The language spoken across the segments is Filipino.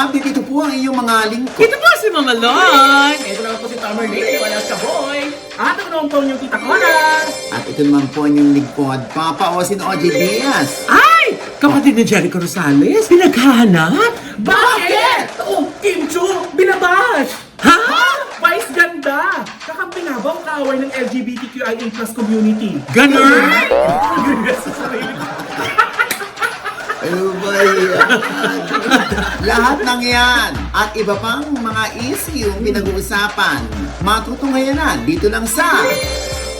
update, ito po ang inyong mga lingkod. Ito po si Mama Lon! Ito naman po si Tamer Lee, wala sa boy. At ito naman po yung Tita Cora. At ito naman po ang inyong lingkod, Papa Osin OG Diaz. Ay! Kapatid ni Jericho Rosales, pinaghahanap? Bakit? Oh, Kim Chu, binabash! Ha? Vice ganda! Kakampi nga ba ang kaaway ng LGBTQIA+ community? Ganun? Sa sarili ko. Ano ba yan? Lahat ng yan at iba pang mga issue pinag-uusapan. Matutunghayanan dito lang sa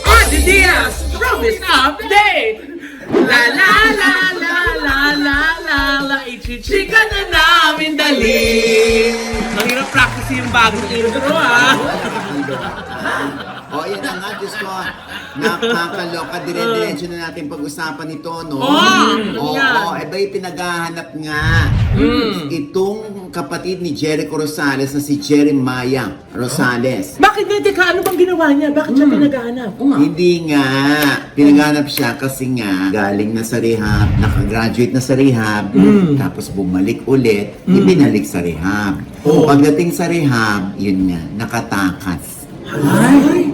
OG Diaz! Promise Update! La la la la la la la la ichichika na namin dali! Mahirap practice yung bagong intro O yan na nga, Diyos ko. Nakakaloka, dire-diretso na natin pag-usapan ito, no? Oo, ba'y pinaghahanap nga itong kapatid ni Jericho Rosales na si Jeremiah Rosales. Bakit nga? Teka, ano bang ginawa niya? Bakit siya pinaghahanap? Hindi nga. Pinaghanap siya kasi nga galing na sa rehab, nakagraduate na sa rehab, tapos bumalik ulit, ibinalik sa rehab. Pagdating sa rehab, yun nga, nakatakas.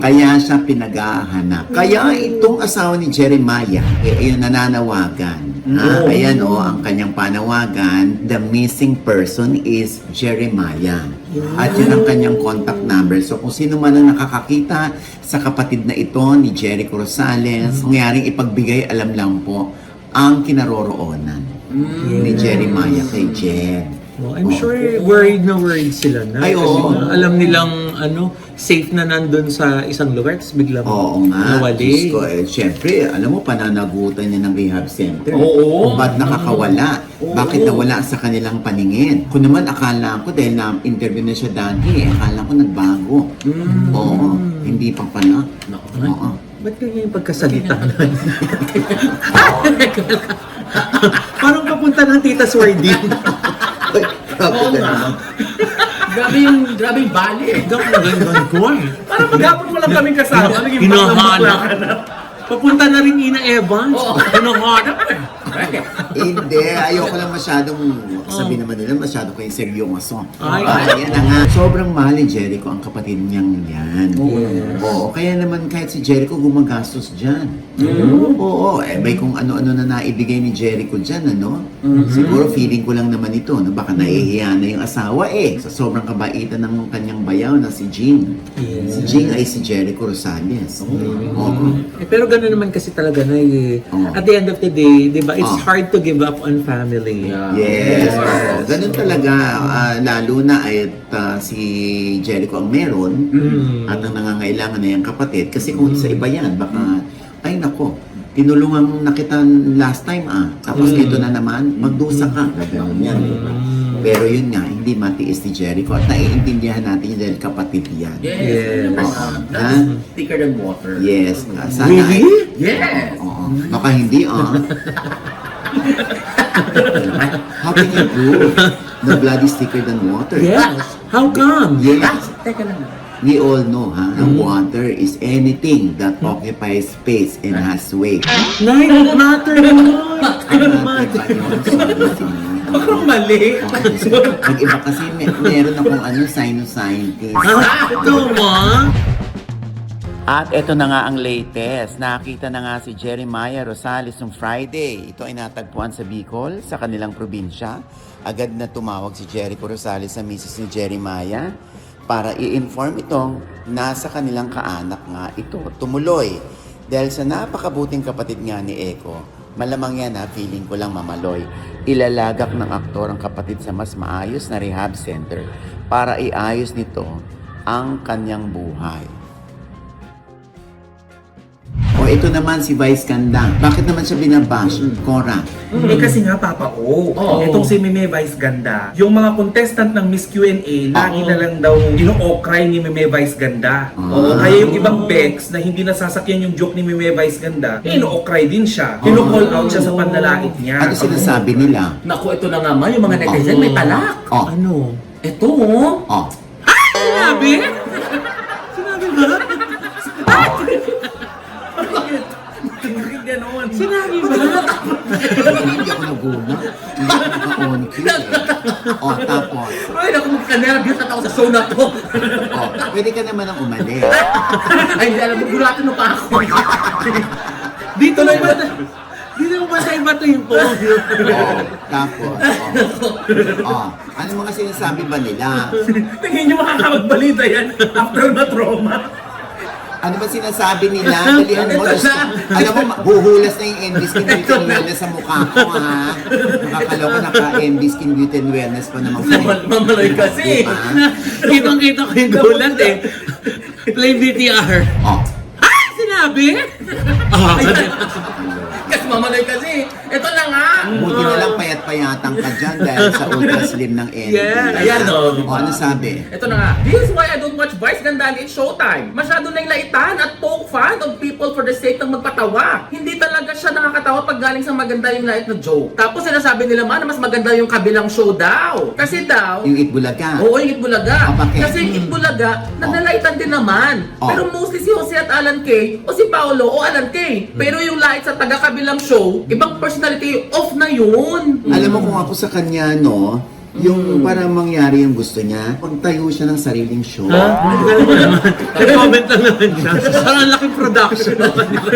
Kaya siya pinaghahanap. Kaya itong asawa ni Jeremiah, ayun nananawagan. Ayan ang kanyang panawagan, the missing person is Jeremiah. At yun ang kanyang contact number. So kung sino man ang nakakakita sa kapatid na ito ni Jericho Rosales, ngayari ipagbigay, alam lang po, ang kinaroroonan ni Jeremiah kay Jen. Well, I'm sure worried sila na. Ay, oo. Kasi alam nilang safe na nandun sa isang lugar, tapos biglang nawali. Diyos ko, syempre, alam mo, pananagutan niya ng rehab center. Oo. Ba't nakakawala? Bakit nawala sa kanilang paningin? Kung naman akala ko, dahil na-interview na siya dati, akala ko nagbago. Oo, hindi pa pala. Oo. Ba't kaya yung pagkasalita na? Parang papunta ng Tita Swardine. Oo nga. Grabe yung bali eh. Ganda ko eh. Parang maghapon mo lang kaming kasama. Naging Hinahanap. Papunta na rin Ina Evans. Hinahanap eh. Hindi, ayoko lang masyadong, sabi naman nila, masyado kayong seryoso. Ay. Yan na nga. Sobrang mahal ni Jericho ang kapatid niyang yan. Oo, kaya naman kahit si Jericho gumagastos dyan. Oo, may kung ano-ano na naibigay ni Jericho dyan, ano? Siguro feeling ko lang naman ito, na baka nahihiya na yung asawa sa sobrang kabaitan ng kanyang bayaw na si Jean. Si Jean ay si Jericho Rosales. Pero gano'n naman kasi talaga na at the end of the day, di ba, it's hard to give up on family. Yes. Ganun talaga, lalo na ay si Jericho ang meron at ang nangangailangan na yung kapatid. Kasi kung sa iba yan, baka, ay nako, tinulungan na kita last time tapos ito na naman, magdusa ka. Ganun yan, diba? Pero yun nga, hindi matiis ni Jericho at naiintindihan natin yun dahil kapatid yan. Yes. That's thicker than water. Yes. Sana Really? Yes! Baka hindi How can you prove the blood is thicker than water? Yes. How come? Yes. Teka lang. We all know, the water is anything that occupies space and has weight. Nay, don't matter yun. Don't matter. Bakit mali? Mag-iba kasi meron akong sinus-scientist. Ito mo? At ito na nga ang latest. Nakita na nga si Jeremiah Rosales noong Friday. Ito ay natagpuan sa Bicol, sa kanilang probinsya. Agad na tumawag si Jericho Rosales sa misis ni Jeremiah para i-inform itong nasa kanilang kaanak nga ito. Tumuloy. Dahil sa napakabuting kapatid nga ni Eko, malamang yan feeling ko lang mamaloy. Ilalagak ng aktor ang kapatid sa mas maayos na rehab center para iayos nito ang kanyang buhay. O ito naman si Vice Ganda. Bakit naman siya binabash? Cora. Kasi nga Papa itong si Meme Vice Ganda, yung mga contestant ng Miss Q&A, lagi na lang daw ino-okray ni Meme Vice Ganda. Kaya yung ibang Bex na hindi nasasakyan yung joke ni Meme Vice Ganda, ino-okray din siya. Kino-call out siya sa panlalait niya. Ano sinasabi nila? Naku, ito na nga ma, yung mga netizen may talak. Ano? Ito Sinabi? Sinabi ba? Ganon. Sinabi ba? Hindi ako naguma. Hindi ako naka-on cue. O, tapos, Ay, naku, magka-nervyos na ako sa show na to. pwede ka naman ang umalis. Ay, hindi alam mo, gulatin mo pa ako. Dito naman sa iba to yung podium. Tapos, ano mga sinasabi ba nila? Tingin nyo makakapagbalita yan after na trauma. Ano ba sinasabi nila? Dalihan mo. Alam mo, huhulas na yung MD Skin Beauty and Wellness sa mukha ko, ha? Nakakaloka, naka-MD Skin Beauty and Wellness pa naman. Mamaloy kasi. Diba? Kitang-kita ko yung gulat eh. Play VTR. Oh. Ah! Sinabi? Kasi mamaloy kasi. Ito na nga. Buti na lang payat-payatang ka dyan dahil sa ultra slim ng MD. Yeah, ayan, oh. O, ano sabi? Ito na nga. This is why I don't watch Vice Ganda it's showtime. Masyado na yung laitan at poke fun of people for the sake ng magpatawa. Hindi talaga siya nakakatawa pag galing sa maganda yung lait na joke. Tapos sinasabi nila man na mas maganda yung kabilang show daw. Kasi daw, Yung Itbulaga. oo, yung Itbulaga. Ah, bakit? Kasi yung Itbulaga, nagnalaitan din naman. Oh. Pero mostly si Jose at Alan Kay, o si Paolo o Alan Kay. Pero yung lait sa taga-kabilang show, ibang personality, off na yun. Alam mo kung ako sa kanya, no? Yung parang mangyari yung gusto niya, pagtayo siya ng sariling show. Ha? Galing mo naman. Nag-comment lang naman siya. Parang ang laking production naman nila.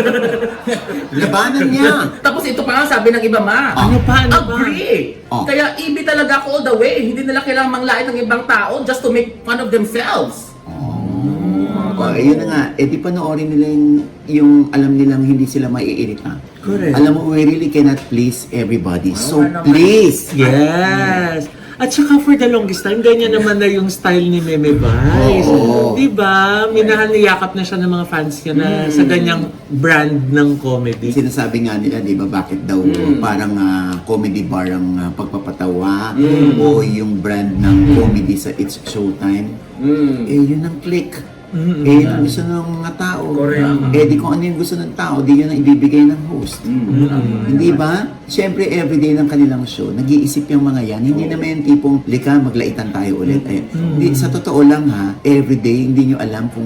Labanan niya. Tapos ito pa nga sabi ng iba ma. Ano pa? Agree. Oh. Kaya ibi talaga ako all the way. Hindi nila kailangang manglait ng ibang tao just to make fun of themselves. O, ayun na nga. Eh, di panoorin nila yung alam nilang hindi sila maiirita. Correct. Alam mo, we really cannot please everybody. So, Wala naman. please. Yes. At saka for the longest time, ganyan naman na yung style ni Meme Vice. Oo. Diba? Minahal niyakap na siya ng mga fans niya na sa ganyang brand ng comedy. Sinasabi nga nila, di ba, bakit daw parang comedy bar ang pagpapatawa o yung brand ng comedy sa It's Showtime. Eh, yun ang click. Eh, yun ang gusto ng mga tao. Correct. Eh, di kung ano yung gusto ng tao, di yun ang ibibigay ng host. Hindi ba? Siyempre, everyday ng kanilang show, nag-iisip yung mga yan. Hindi naman yung tipong, lika, maglaitan tayo ulit. Ayun. Di, sa totoo lang ha, everyday, hindi nyo alam kung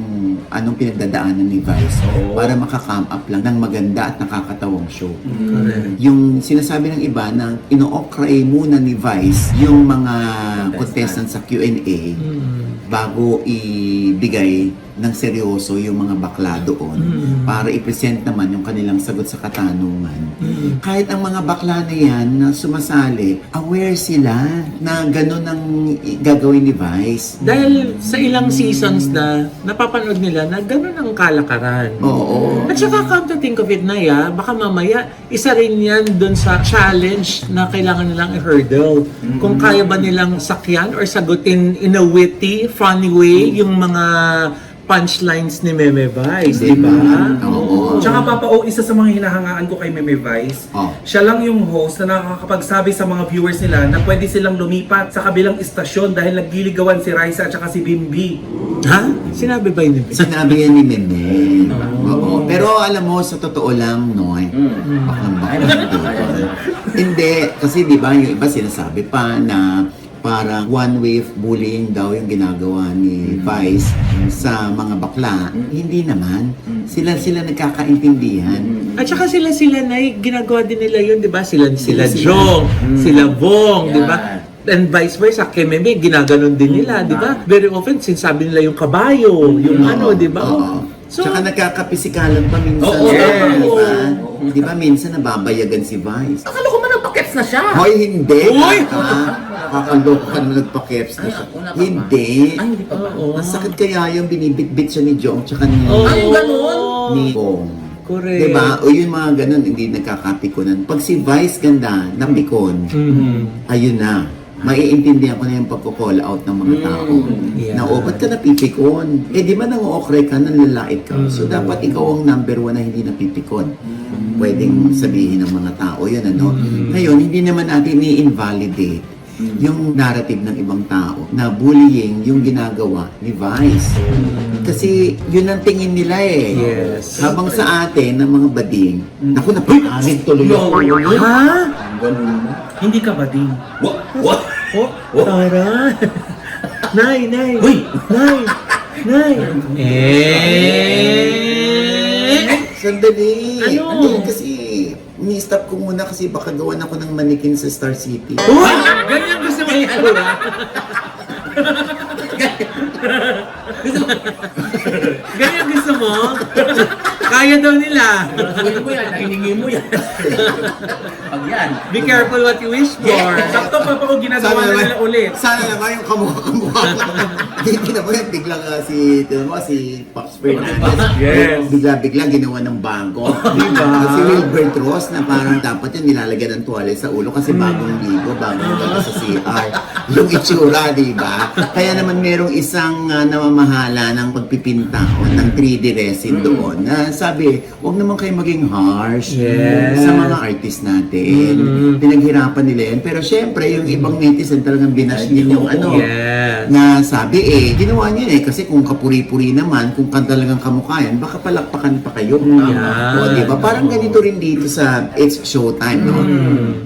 anong pinagdadaanan ni Vice para maka-come up lang ng maganda at nakakatawang show. Yung sinasabi ng iba na ino-okray muna ni Vice yung mga contestants sa Q&A bago ibigay ng seryoso yung mga bakla doon para i-present naman yung kanilang sagot sa katanungan. Kahit ang mga bakla na yan na sumasali, aware sila na gano'n ang gagawin ni Vice. Dahil sa ilang seasons na napapanood nila na gano'n ang kalakaran. Oo. At saka come to think of it na baka mamaya isa rin yan dun sa challenge na kailangan nilang i-hurdle. Kung kaya ba nilang sakyan or sagutin in a witty, funny way yung mga punchlines ni Meme Vice, di ba? Oo. Tsaka Papa O, isa sa mga hinahangaan ko kay Meme Vice, Oh. siya lang yung host na nakakapagsabi sa mga viewers nila na pwede silang lumipat sa kabilang istasyon dahil nagliligawan si Raisa at saka si Bimbi. Ha? Sinabi ba yun? Sinabi yan ni Meme. Oo. Pero alam mo, sa totoo lang, Noy, baklang hindi, kasi di ba yung iba sinasabi pa na parang one way of bullying daw yung ginagawa ni Vice sa mga bakla. Hindi naman. Sila nagkakaintindihan. At saka sila na ginagawa din nila yun, di ba? Sila Jong, sila Bong, di ba? And vice versa, kay Meme, ginaganon din nila, di ba? Very often, sinasabi nila yung kabayo, yung ano, di ba? Oo. So, Tsaka nagkakapisikalan pa minsan. Oo, Di ba? Di ba minsan nababayagan si Vice? Akala ko man nagpa-caps na siya. Hoy, hindi! Uy! Kakaloka ka na nagpa-keps na siya. Una pa ba? Hindi. Ay, hindi pa ba? oo. Ang sakit kaya yung binibit-bit siya ni Jong tsaka ni, Ay, ganun? ni Bong. Correct. Diba? O yung mga ganun, hindi nagkakapikunan. Pag si Vice ganda, napikon, ayun na. Maiintindihan ko na yung pagko-call out ng mga tao. Yeah. Na, ba't ka napipikon? Eh, di ba nang-okray ka, nanlalait ka? So, dapat ikaw ang number one na hindi napipikon. Pwedeng sabihin ng mga tao yun, ano? Ngayon, hindi naman natin i-invalidate yung narrative ng ibang tao na bullying yung ginagawa ni Vice. Kasi yun ang tingin nila eh. Yes. Habang sa atin, ng mga bading, naku, napakamin tuloy ako. Ha? Hindi ka ba din? What? Oh, tara. Nay. Nay. Sandali. Ano? Kasi, ni-stop ko muna kasi baka gawan ako ng manikin sa Star City. Uy! Ganyan gusto mo. itsura. Ganyan gusto mo? Kaya daw nila. Sabihin mo yan, nahiningi mo yan. Pag yan. Be careful what you wish for. Sakto pa pa ko ginagawa na nila ulit. Sana naman yung kamukha-kamukha. Hindi na mo yan, biglang si Pops Fernandez. Yes. Bigla-bigla ginawa ng bago. Diba? Si Wilbert Ross na parang dapat yun nilalagyan ng tuwalya sa ulo kasi bagong ligo, bagong ganda sa CR. Yung itsura, di ba? Kaya naman merong isang namamahala ng pagpipinta o ng 3D resin doon na sabi, huwag naman kayo maging harsh Yes. sa mga artist natin. Pinaghirapan nila yan. Pero syempre, yung ibang netizen talagang binash din yung ano, Yes. na sabi ginawa niya kasi kung kapuri-puri naman, kung talagang kamukha yan, baka palakpakan pa kayo. Yeah. O, diba? Parang ganito rin dito sa It's Showtime, no?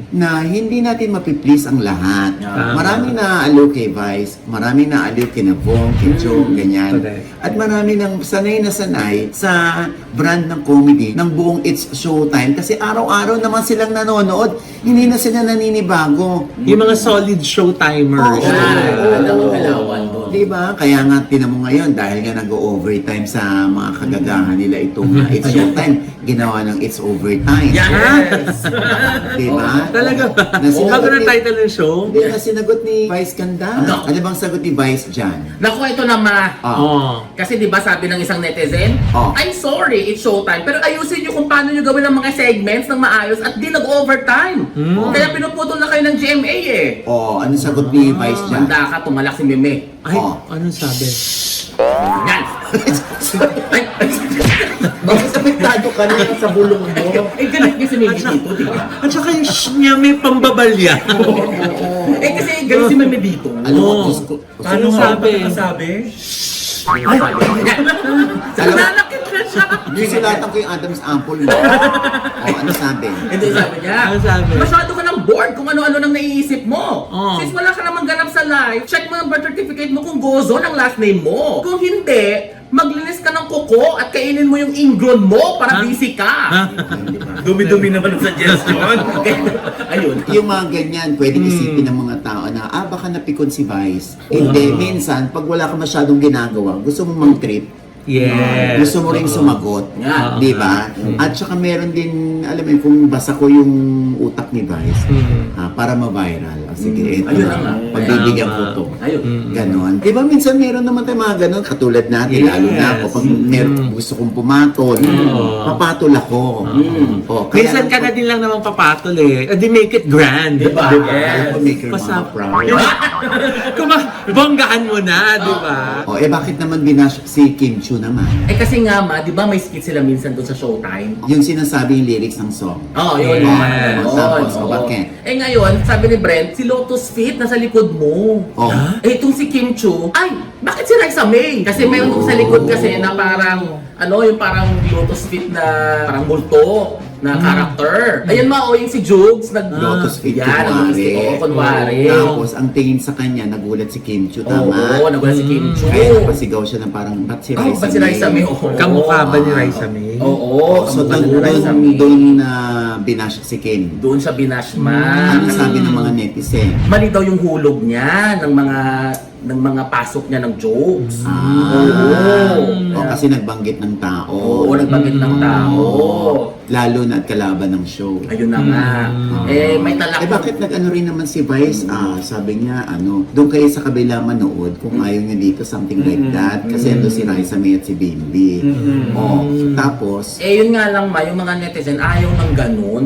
Na hindi natin mapiplease ang lahat. Maraming naaaliw kay Vice, maraming naaaliw kay Navong, kay Chong, ganyan. Correct. At marami nang sanay na sanay sa brand ng comedy ng buong It's Showtime kasi araw-araw naman silang nanonood, hindi na sila naninibago. Yung mga solid showtimers. Oo. Alam mo, galawan doon. Diba? Kaya nga tinan mo ngayon dahil nga nag-overtime sa mga kagagahan nila itong It's Showtime, ginawa ng It's Overtime. Yes! Diba? Talaga ba? Nasinagot Bago na ni- title ng show? Hindi na sinagot ni Vice Ganda. Ano? Ano bang sagot ni Vice dyan? Naku, ito naman. Oo. Kasi di ba sabi ng isang netizen, Oh. I'm sorry, it's showtime. Pero ayusin nyo kung paano nyo gawin ang mga segments ng maayos at di nag-overtime. Kaya pinuputol na kayo ng GMA eh. Ano sagot ni Vice dyan? Manda ka, tumalak si Meme. Ay, Oo. anong sabi? Yan! Ay, Bakit apektado ka na sa bulong mo? eh, galit niya si Meme dito, di ba? At saka yung shh niya may pambabalya. Eh, kasi galit si Meme dito. Alam mo, Oo. gusto Ano sabi? sabi? Nanakit na siya. Nisulatan ko yung Adam's Apple mo. Ano sabi? Hindi, sabi niya. Ano sabi? Masyado ka ng bored kung ano-ano nang naiisip mo. Oh. Since wala ka namang ganap sa life, check mo yung birth certificate mo kung Gozo ang last name mo. Kung hindi, maglinis ka ng kuko at kainin mo yung ingron mo para Ha? busy ka. Dumi-dumi naman ang suggestion. Ayun. Yung mga ganyan, pwedeng isipin ng mga tao na, baka napikon si Vice. Hindi, minsan, pag wala ka masyadong ginagawa, gusto mo mang-trip, Yes. gusto mo rin sumagot. Nga. Di ba? At saka meron din, alam mo yun, kung basa ko yung utak ni Vice, para ma-viral. Sige, eto Ayun na. na nga. Pagbibigyan ko to. Ayun. Ganon. Di ba minsan meron naman tayo mga ganon, katulad natin, Yes. lalo na ako, pag meron, gusto kong pumatol, papatol ako. O, Minsan ka na din lang naman papatol eh. Di make it grand. Diba? Yes. Make your mama Pasap. proud. Bonggaan mo na, di ba? Bakit naman binash si Kim Chu naman? Eh kasi nga ma, di ba may skit sila minsan doon sa Showtime? Yung sinasabi yung lyrics ng song. Oo, yun. Yes. Yun. Tapos, Oo. bakit? Eh ngayon, sabi ni Brent, si Lotus Fit nasa likod mo. Oh. Eh itong si Kim Chu, ay, bakit si Raisa May? Kasi meron doon sa likod kasi na parang, yung parang Lotus Fit na parang multo na character. Ayun yung si Jugs, Lotus Fit, yan, kunwari. kunwari. Tapos, ang tingin sa kanya, nagulat si Kim Chu, tama? Oo, nagulat si Kim Chu. Kaya napasigaw siya na parang, ba't si Oh, Raisa ba't si Raisa May? Oo. Kamukha ba ni Raisa May? Oo, So, kamukha ni Raisa May. doon binash si Kim. Doon sa binashman. Ano sabi ng mga netizen? Mali daw yung hulog niya ng mga pasok niya ng jokes. O, kasi nagbanggit ng tao. Oo, nagbanggit ng tao. Lalo na at kalaban ng show. Ayun na nga. Eh, may talak. Bakit nag-ano rin naman si Vice? Sabi niya, doon kayo sa kabila manood kung ayaw niya dito, something like that. Kasi ando si Raisa May at si Bimbi. Tapos, Eh, yun nga lang ma, yung mga netizen ayaw ng ganun.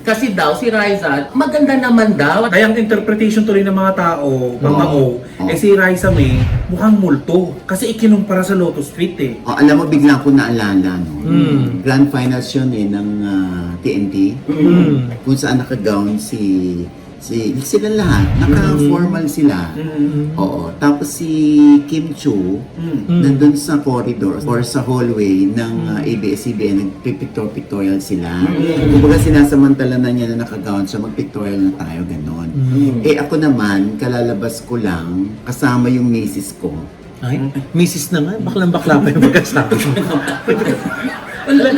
Kasi daw si Raisa, maganda naman daw. Kaya ang interpretation tuloy ng mga tao, si Raisa May, mukhang multo. Kasi ikinumpara sa Lotus Street eh. alam mo, bigla ko naalala, no? Grand finals yun ng TNT. Kung saan naka-gown sila lahat, naka-formal sila. Oo. Tapos si Kim Chu, nandun sa corridor or sa hallway ng ABS-CBN, nagpipictorial sila. Kumbaga sinasamantala na niya na naka-gown siya, mag-pictorial na tayo, ganon. Eh ako naman, kalalabas ko lang, kasama yung misis ko. Ay, misis naman. Baklang-bakla pa yung mag-asawa.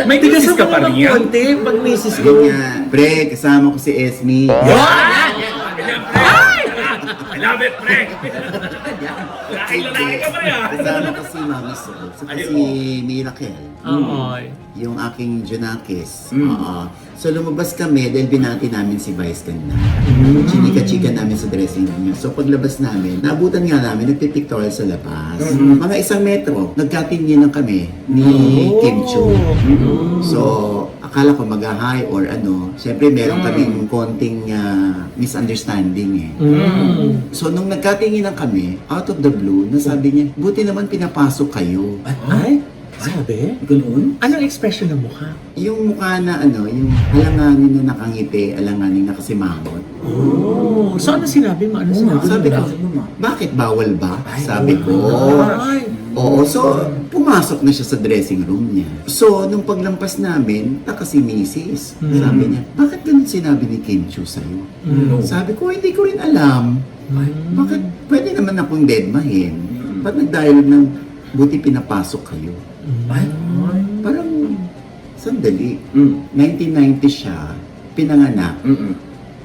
May tigasis ka pa rin yan. Konti, pag misis ko. Ganyan. Pre, kasama ko si Esme. Yan! I love it, pre! Lalaki ka, pre, ah! Kasama ko si Mami Sol. Saka si Miracle. Oo. Yung aking Junakis. Oo. So lumabas kami dahil binati namin si Vice Ganda. Chinika-chika namin sa dressing room niya. So paglabas namin, naabutan nga namin, nagpipictorial sa labas. Mga 1 metro, nagkatinginan kami ni Kim Chu. So akala ko mag-hi or ano. Siyempre meron kaming konting misunderstanding eh. So nung nagkatinginan kami, out of the blue, nasabi niya, buti naman pinapasok kayo. Ay? Sabi? Ganoon? Anong expression ng mukha? Yung mukha na ano, yung alanganin na nakangiti, alanganin na nakasimangot. Oh. So ano sinabi mo? Ano sinabi mo? Sabi ko, bakit bawal ba? Sabi ko. Ay. Oo, so pumasok na siya sa dressing room niya. So, nung paglampas namin, taka si Mrs. Sabi niya, bakit ganun sinabi ni Kim Chu sa'yo? Sabi ko, hindi ko rin alam. Bakit pwede naman akong deadmahin? Ba't nag-dialogue ng buti pinapasok kayo? Parang, sandali. 1990 siya, pinanganak.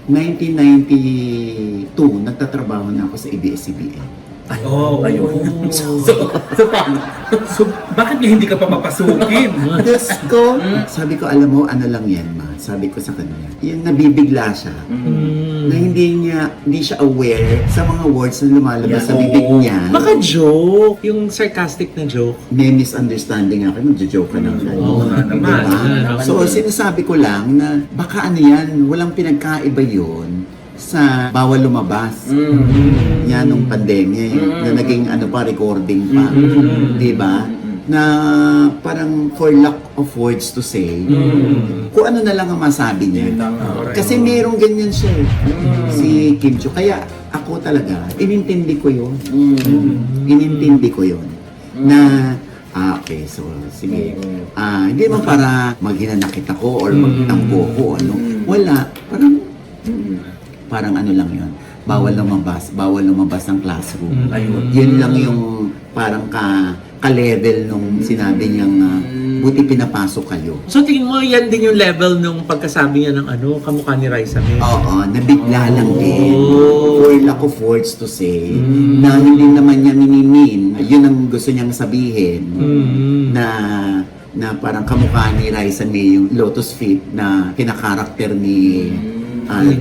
1992, nagtatrabaho na ako sa ABS-CBN. Oh, ayun. So, paano? So, bakit niya hindi ka pa papasukin? Diyos ko, sabi ko, alam mo, ano lang yan, ma. Sabi ko sa kanya, yung nabibigla siya, na hindi siya aware sa mga words na lumalabas sa bibig niya. Baka joke. Yung sarcastic na joke. May misunderstanding ako, nagjo-joke ka ng gano'n. Oo nga naman. Diba? So, sinasabi ko lang na baka ano yan, walang pinagkaiba yun sa bawal lumabas. Yan nung pandemya na naging ano pa, recording pa. Diba? Na parang for lack of words to say, kung ano na lang ang masabi niya. Kasi merong ganyan siya si Kim Chu. Kaya ako talaga, inintindi ko yun. Inintindi ko yun. Na, okay, so sige. Hindi man para maghinanakit ako or magtampo ko, ano. Wala. Parang ano lang yun. Bawal lumabas ng classroom. Yun lang yung parang ka-level nung sinabi niyang buti pinapasok kayo. So tingin mo yan din yung level nung pagkasabi niya ng ano, kamukha ni Raisa May? Oo, nabigla lang din. For lack of words to say, na hindi naman niya minimin. Yun ang gusto niyang sabihin. Na parang kamukha ni Raisa May yung Lotus Feet na kinakarakter ni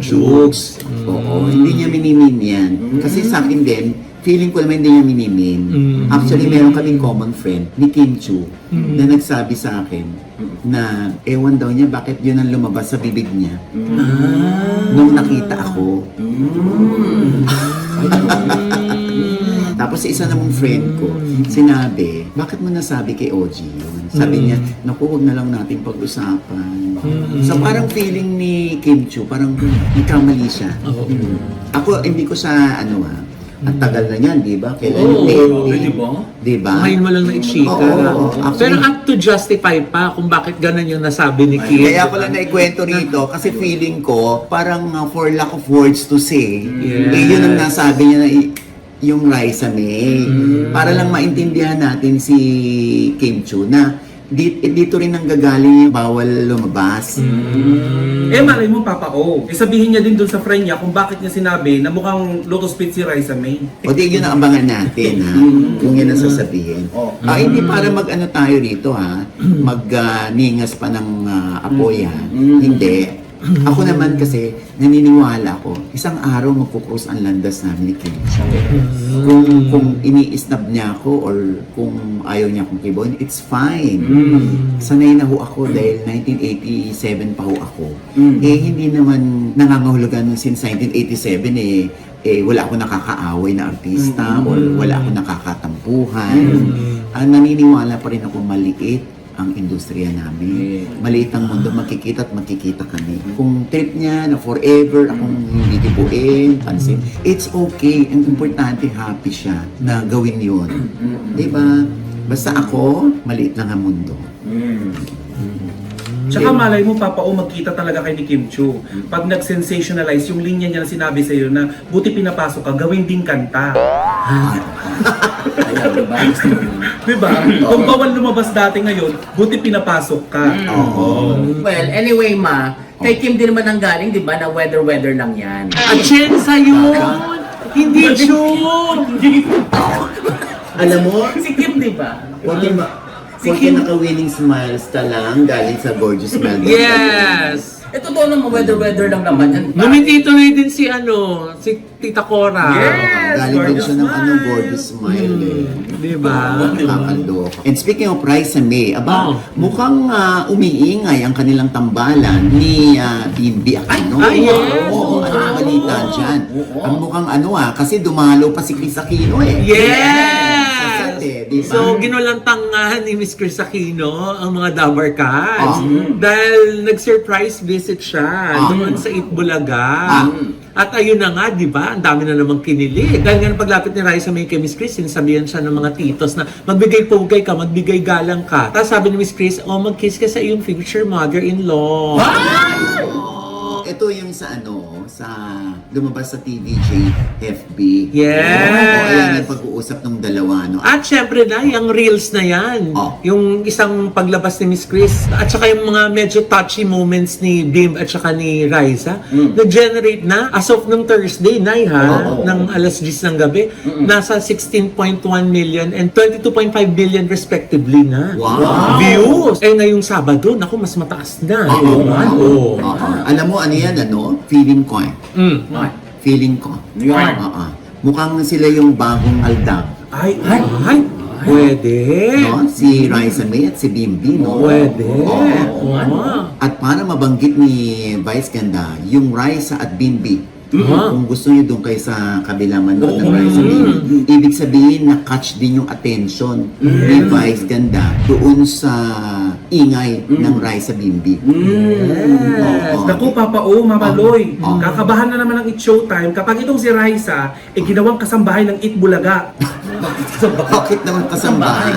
Jukes. Oo, hindi niya minimin yan. Kasi sa akin din, feeling ko naman hindi niya minimin. Actually, meron kaming common friend ni Kim Chu na nagsabi sa akin na ewan daw niya bakit yun ang lumabas sa bibig niya nung nakita ako. Tapos sa isa namang friend ko, sinabi, bakit mo nasabi kay OG yun? Sabi niya, naku, huwag na lang natin pag-usapan. So parang feeling ni Kim Chu, parang nagkamali siya. Ako, hindi ko sa ang tagal na niyan, di ba? Kailan Di ba? Di ba? Ngayon mo lang na-chika. Oo. Pero up to justify pa kung bakit ganun yung nasabi ni Kim. Kaya ko lang naikwento rito kasi feeling ko parang for lack of words to say, yun ang nasabi niya na yung Raisa May. Para lang maintindihan natin si Kim Chu na dito rin ang gagaling yung bawal lumabas. Malay mo, Papa O. Sabihin niya din dun sa friend niya kung bakit niya sinabi na mukhang Lotus Feet si Raisa May. O di yun ang abangan natin ha, kung yun ang sasabihin. Hindi para mag-ano tayo rito ha, mag-ningas pa ng apoy ha. Hindi. Ako naman kasi, naniniwala ko, isang araw magkukrus ang landas namin ni Kim. Kung ini-snub niya ako or kung ayaw niya akong kibon, it's fine. Sanay na ho ako dahil 1987 pa ho ako. Hindi naman nangangahulugan since 1987 wala ako nakakaaway na artista or wala ako nakakatampuhan. Naniniwala pa rin ako maliit ang industriya namin. Maliit ang mundo, makikita at makikita kami. Kung trip niya na forever akong hindi tibuin, pansin, it's okay. Ang importante, happy siya na gawin yun. Diba? Basta ako, maliit lang ang mundo. Tsaka malay mo, Papa O, magkita talaga kay ni Kim Chu. Pag nag-sensationalize yung linya niya na sinabi sa'yo na buti pinapasok ka, gawin ding kanta. Diba? Kung bawal lumabas dati ngayon, buti pinapasok ka. Well, anyway, ma, kay Kim din naman ang galing, di ba, na weather lang yan. At Jensa yun! Hindi Alam mo, Si Kim, di ba? Porque naka-winning smiles ka lang galing sa Gorgeous Melody. Yes! Ito to naman, weather lang naman yan. Numiti-tuloy din si si Tita Cora. Yes! Galing din Gorgeous siya ng smile. Gorgeous Smile eh. Di ba? Nakakaloka. And speaking of Raisa May, Oh. mukhang umiingay ang kanilang tambalan ni Bimbi Aquino. Ay, yes! Oo, ano ang balita dyan? Ang mukhang kasi dumalo pa si Chris Aquino eh. Yes! Sa set eh, di ba? So, ginulantangahan ni Miss Chris Aquino ang mga Dabar Cats. Ah. Dahil nag-surprise visit siya doon sa Itbulaga. At ayun na nga, di ba? Ang dami na namang kinilig. Dahil nga paglapit ni Raisa May kay Miss Chris, sinasabihan siya ng mga titos na magbigay pugay ka, magbigay galang ka. Tapos sabi ni Miss Chris, mag-kiss ka sa iyong future mother-in-law. Ito yung sa lumabas sa TVJ FB. Yes! Oo, ayan yung pag-uusap ng dalawa, no? At syempre na, yung reels na yan. Oh. Yung isang paglabas ni Miss Chris. At saka yung mga medyo touchy moments ni Bim at saka ni Raisa. Na-generate na, as of nung Thursday, ng alas 10 ng gabi, nasa 16.1 million and 22.5 billion respectively na. Wow! Views! Eh ngayong Sabado, naku, mas mataas na. Oo. Oo. Alam mo, ano yan, Feeling ko eh. Feeling ko. Yun. Mukhang sila yung bagong Aldab. Ay, Pwede. No? Si Raisa May at si Bimbi, no? Pwede. Oo. Oo. At para mabanggit ni Vice Ganda, yung Raisa at Bimbi, Ah. kung gusto niyo doon kayo sa kabilang manood ng Raisa Bimbi, ibig sabihin na-catch din yung attention ni Vice Ganda doon sa ingay ng Raisa Bimbi. Yes. Oo. naku, Papa O, Mama Loy. Oh. Kakabahan na naman ng It Showtime kapag itong si Raisa, ginawang kasambahay ng It Bulaga. Bakit naman kasambahay?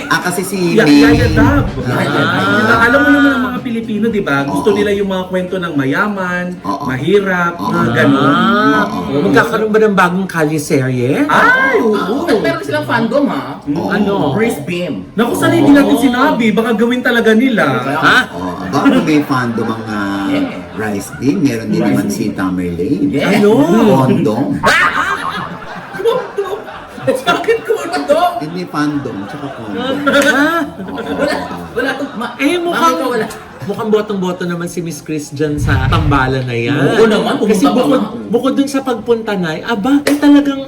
Kasi si Yaya Dab. Ah. Diba, alam mo naman ang mga Pilipino, di ba? Gusto Oo. nila yung mga kwento ng mayaman, Oo. mahirap, Oo. mga ganun. Magkakaroon ba ng bagong kalye-serye? Ay, oo. At meron silang fandom, ha? Ano? Chris Beam. Naku, saan hindi natin sinabi? Baka gawin talaga nila. Ha? Baka may fandom ang Rice Bean, meron din naman si Tamerlane. Yeah. Ano? Kondom. Bakit ko ano to? Hindi fandom, tsaka kondom. Wala to. Mukhang botong-boto naman si Miss Chris dyan sa tambalan na yan. Oo naman, pumunta Kasi pa nga. bukod dun sa pagpunta na, talagang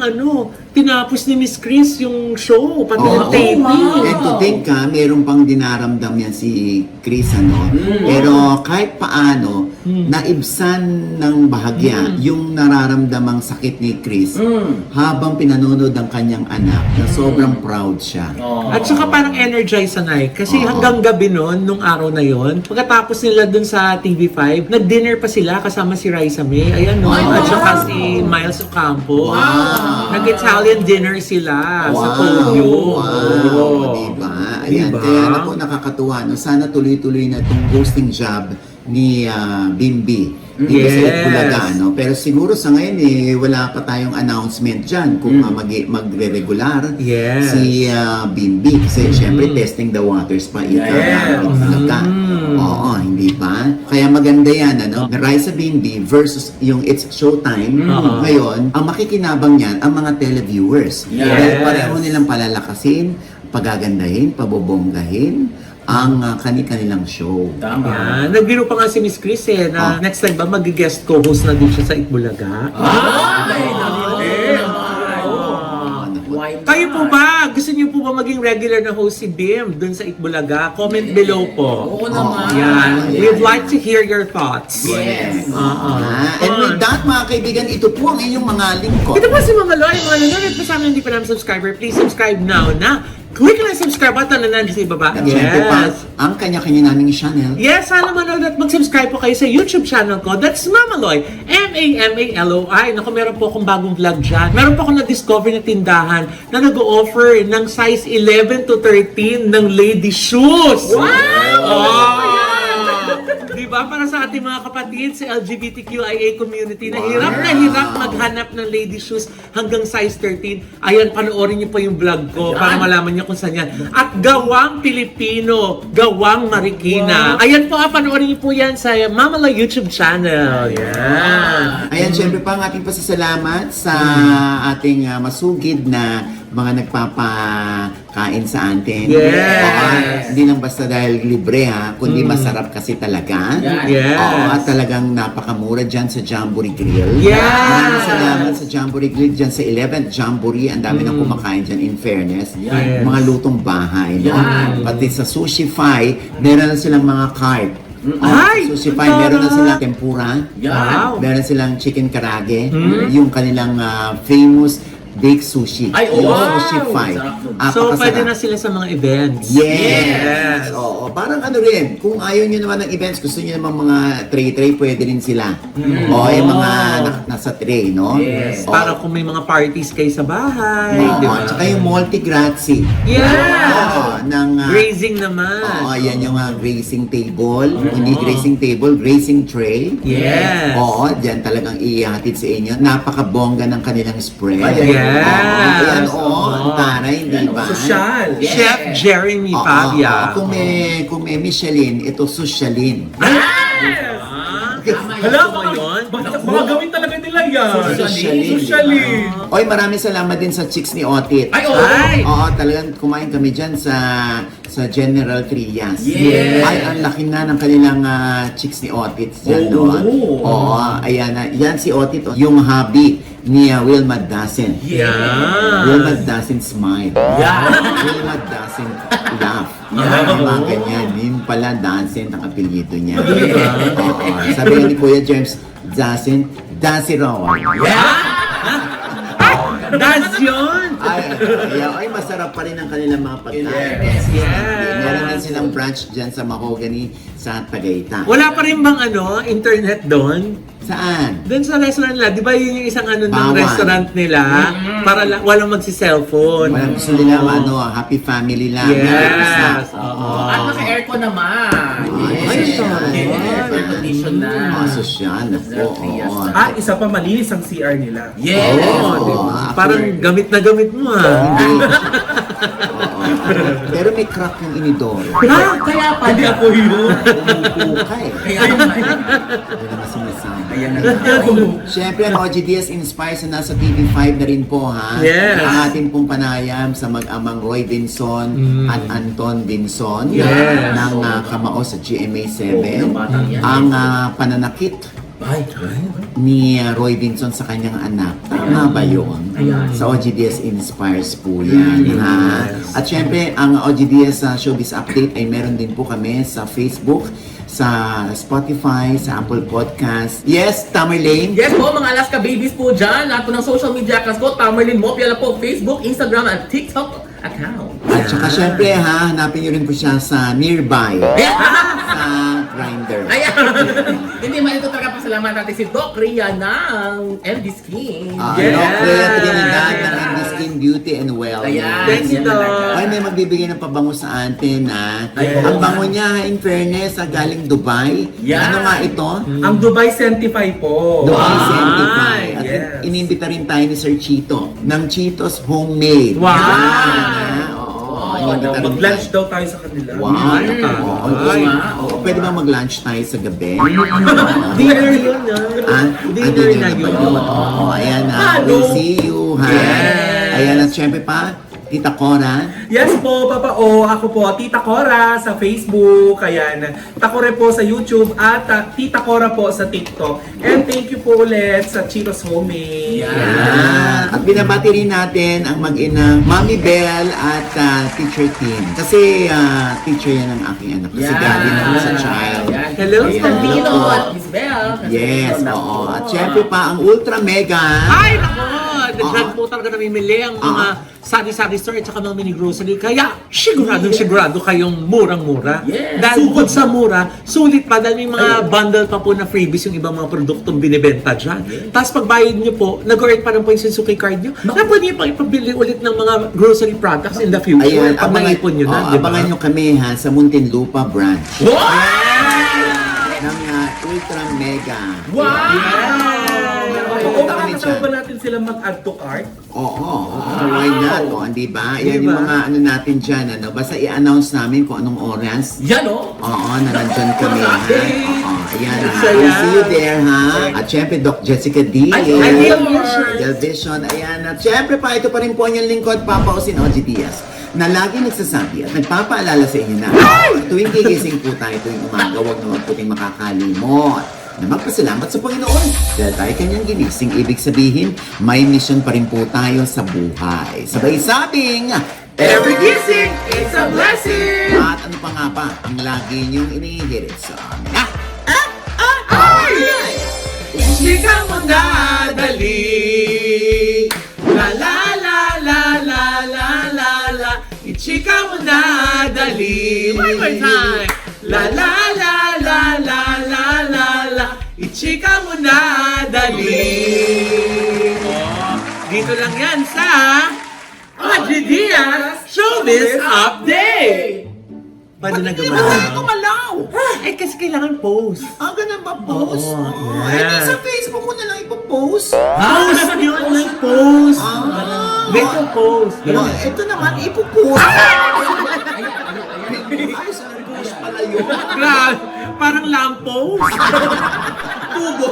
tinapos ni Miss Chris yung show, pati yung taping. And to think meron pang dinaramdam yan si Chris, Pero kahit paano, naibsan ng bahagya yung nararamdamang sakit ni Chris habang pinanonood ang kanyang anak na sobrang proud siya. At saka parang energized sanay. Kasi hanggang gabi nun, nung araw na yon, pagkatapos nila dun sa TV5, nag-dinner pa sila kasama si Raisa May. Ayan no, at saka si Miles Ocampo. Wow. Nag-Italian dinner sila sa podium. Wow. Diba? Ayan, Diba? kaya ako nakakatuwa. No? Sana tuloy-tuloy na itong hosting job ni Bimbi. Dito sa Yes. Itbulaga, no? Pero siguro sa ngayon, wala pa tayong announcement dyan kung magre-regular Yes. si Bimbi. Kasi syempre, testing the waters pa Itbulaga. Oo, hindi ba? Kaya maganda yan, na Raisa Bimbi versus yung It's Showtime. Ngayon, ang makikinabang yan, ang mga televiewers. Yes. Dahil pareho nilang palalakasin, pagagandahin, pabobonggahin ang kanilang show. Tama. Yan. Nagbiro pa nga si Miss Chris na next time ba mag-guest co-host na din siya sa Itbulaga. Kayo po ba? Gusto niyo po ba maging regular na host si Bim dun sa Itbulaga? Comment below po. Oo naman. Yan. We'd like to hear your thoughts. Yes. And with that, mga kaibigan, ito po ang inyong mga lingkod. Ito po si Mama Loy, mga nanonood pa sa amin hindi pa namin subscriber. Please subscribe now na. Click na yung subscribe button na nandito sa ibaba. At syempre pa, ang kanya-kanya naming channel. Yes, sana manood at mag-subscribe po kayo sa YouTube channel ko. That's Mamaloy. M-A-M-A-L-O-I. Naku, meron po akong bagong vlog dyan. Meron po akong na-discover na tindahan na nag-o-offer ng size 11 to 13 ng lady shoes. Wow! Oh! Diba? ba? Para sa ating mga kapatid sa LGBTQIA community na hirap maghanap ng lady shoes hanggang size 13. Ayan, panoorin niyo po yung vlog ko para malaman niyo kung saan yan. At gawang Pilipino, gawang Marikina. Ayan po, panoorin niyo po yan sa Mamala YouTube channel. Yan. Ayan, syempre pa ang ating pasasalamat sa ating masugid na mga nagpapakain sa atin. Yes. Oo, hindi lang basta dahil libre kundi masarap kasi talaga. Yes. Oo, at talagang napakamura dyan sa Jamboree Grill. Yes. Maraming salamat sa Jamboree Grill dyan sa 11th Jamboree. Ang dami nang kumakain dyan, in fairness. Yes. Mga lutong bahay. No? Pati sa Sushi Fi, meron na silang mga cart. Ay! Sushi Fi, meron na silang tempura. Wow. Meron silang chicken karage. Yung kanilang famous baked sushi. Ay, Yung wow! Sushi Fi. So, Apakasarap. pwede na sila sa mga events. Yes! Oo, parang ano rin, kung ayaw nyo naman ng events, gusto nyo naman mga tray-tray, pwede rin sila. O, yung mga nasa tray, no? Yes. Oo. Para kung may mga parties kayo sa bahay. Oo, Di ba? tsaka yung multi-grazi. Yeah! Oo, ng... Grazing naman. Oo, yan yung grazing table. Hindi grazing table, grazing tray. Yes. Oo, dyan talagang ihatid sa inyo. Napakabongga ng kanilang spread. Yes. Oo, ayan, ang taray, di ba? Social. Chef Jeremy Oo, Pavia. oo. Kung may Michelin, ito Socialin. Hala ba yun? Mga gawin talaga nila yan. Socialin. Socialin. Oy, maraming salamat din sa chicks ni Otit. Ay, oo. Ay! Oo, talagang kumain kami dyan sa General Trias. Yes. Ay, ang laki na ng kanilang chicks ni Otit dyan doon. Oo, ayan na. Yan si Otit, yung hobby ni Wilma doesn't. Yeah. Wilma doesn't smile. Wilma doesn't laugh. Mga ganyan. Yun pala, doesn't ang apelyido niya. Oo. Sabi nga ni Kuya James, doesn't, doesn't raw. That's yun! Ay, masarap pa rin ang kanilang mga pagkain. Yes. Meron din silang branch dyan sa Mahogany sa Tagaytay. Wala pa rin bang internet doon? Saan? Doon sa restaurant nila, di ba yun yung isang ng Bawal. restaurant nila? Para walang magsi-cellphone. Walang gusto nila, happy family lang. Yes. Oo. At naka-aircon naman. Ay, Yes. Air condition na. Sosyal. Oo. Isa pa malinis ang CR nila. Yes. Oo, di ba? Parang gamit na gamit mo Hindi. Oo. Pero may crack yung inidoro. Kaya pa. Hindi ako yun. Pumupuka eh. Kaya naman. Hindi naman sinasabi. Ayan na. Siyempre, ang OGDS Inspires na nasa TV5 na rin po, ha? Yes. Ang ating pong panayam sa mag-amang Roy Vinson at Anton Vinson Yes. ng Kamao sa GMA7. yung batang yan. Ang pananakit Ay, ni Roy Vinson sa kanyang anak. Tama ba yun? Sa OGDS Inspires po yan. Ha? At syempre, ang OGDS Showbiz Update ay meron din po kami sa Facebook, sa Spotify, sa Apple Podcast. Yes, Tamerlane. yes po, mga Alaska babies po dyan. Lahat po ng social media accounts ko, Tamerlane Mopia po, Facebook, Instagram, at TikTok account. At saka syempre hanapin nyo rin po siya sa Nearby. Sa Grindr. Ayan! Hindi man ito talaga pasalamat natin si Doc Ria ng MD Skin. Kaya Trinidad ng MD Skin Beauty and Wellness. Ayan. Thanks, yan Doc. talaga. Ay, may magbibigay ng pabango sa atin, Ay, Ang oo. bango niya, in fairness, galing Dubai. Yeah. Ano nga ito? Ang Dubai Sentify po. Dubai Certified. At yes. inimbita rin tayo ni Sir Chito ng Cheetos Homemade. Wow. Oo, inimbita rin Mag-lunch tayo. daw tayo sa kanila. Wow. Oo, Ay. oo. Pwede ba mag-lunch tayo sa gabi? Dinner yun, Dinner na ba yun. Oo, ayan na. Hello. We'll see you, ha? Ayan, at syempre pa, Tita Cora. Yes po, Papa O. Ako po, Tita Cora sa Facebook. Ayan. Takore po sa YouTube at Tita Cora po sa TikTok. And thank you po ulit sa Cheetos Homemade. Ayan. At binabati rin natin ang mag-inang Mami Bell at Teacher Tim. Kasi teacher yan ang aking anak. Kasi galing naman sa child. Hello, Ayan, Pambino hello po. at Miss Bell. Yes, oo. At syempre pa, ang Ultra Mega. Ay, nako! Nagdag po talaga namimili ang mga sari-sari store at saka mga mini grocery. Kaya, sigurado kayong murang-mura. Yes. Dahil bukod sa mura, sulit pa dahil may mga bundle pa po na freebies yung ibang mga produktong binibenta dyan. Tapos pagbayad nyo po, nag-earn pa ng points yung Suki card nyo, na pwede nyo pang ipabili ulit ng mga grocery products in the future. Ayan, pag naipon nyo na, di ba? abangan nyo kami ha sa Muntinlupa branch. Wow! Ng ultra mega. Wow! Oo, makakasama ba natin sila mag-add to cart? Oo, why not? O, di ba? Yan yung mga ano natin dyan, ano? Basta i-announce namin kung anong oras. Yan oh. Oo, nandyan kami, ha? Oo, ayan, ha? Saya. We'll see you there, ha? At syempre, Doc Jessica D. Del Vision, ayan. At syempre pa, ito pa rin po ang inyong lingkod, Papa Osin OG Diaz, na lagi nagsasabi at nagpapaalala sa inyo na tuwing gigising po tayo tuwing umaga, huwag naman po tayong makakalimot na magpasalamat sa Panginoon dahil tayo kanyang ginising. Ibig sabihin, may mission pa rin po tayo sa buhay. Sabay sabing, Every kissing is a blessing! at ano pa nga ba ang lagi niyong inihirit sa amin? Chika mo na dali. La la la la la la la la. Ichika mo na dali. One more time. La la la la la la la la. Ichika mo na dali. Oh, dito lang yan sa OG Diaz Showbiz Update. Paano na Malaw! Eh, kasi kailangan post. Ganun ba post? Oo, Eh, di yeah. sa Facebook ko na lang ipopost. Post yun, like post. Beto post. Oh, ito naman, ipopost. Ay, sa post pala yun. Grabe, parang lamppost. Tubo.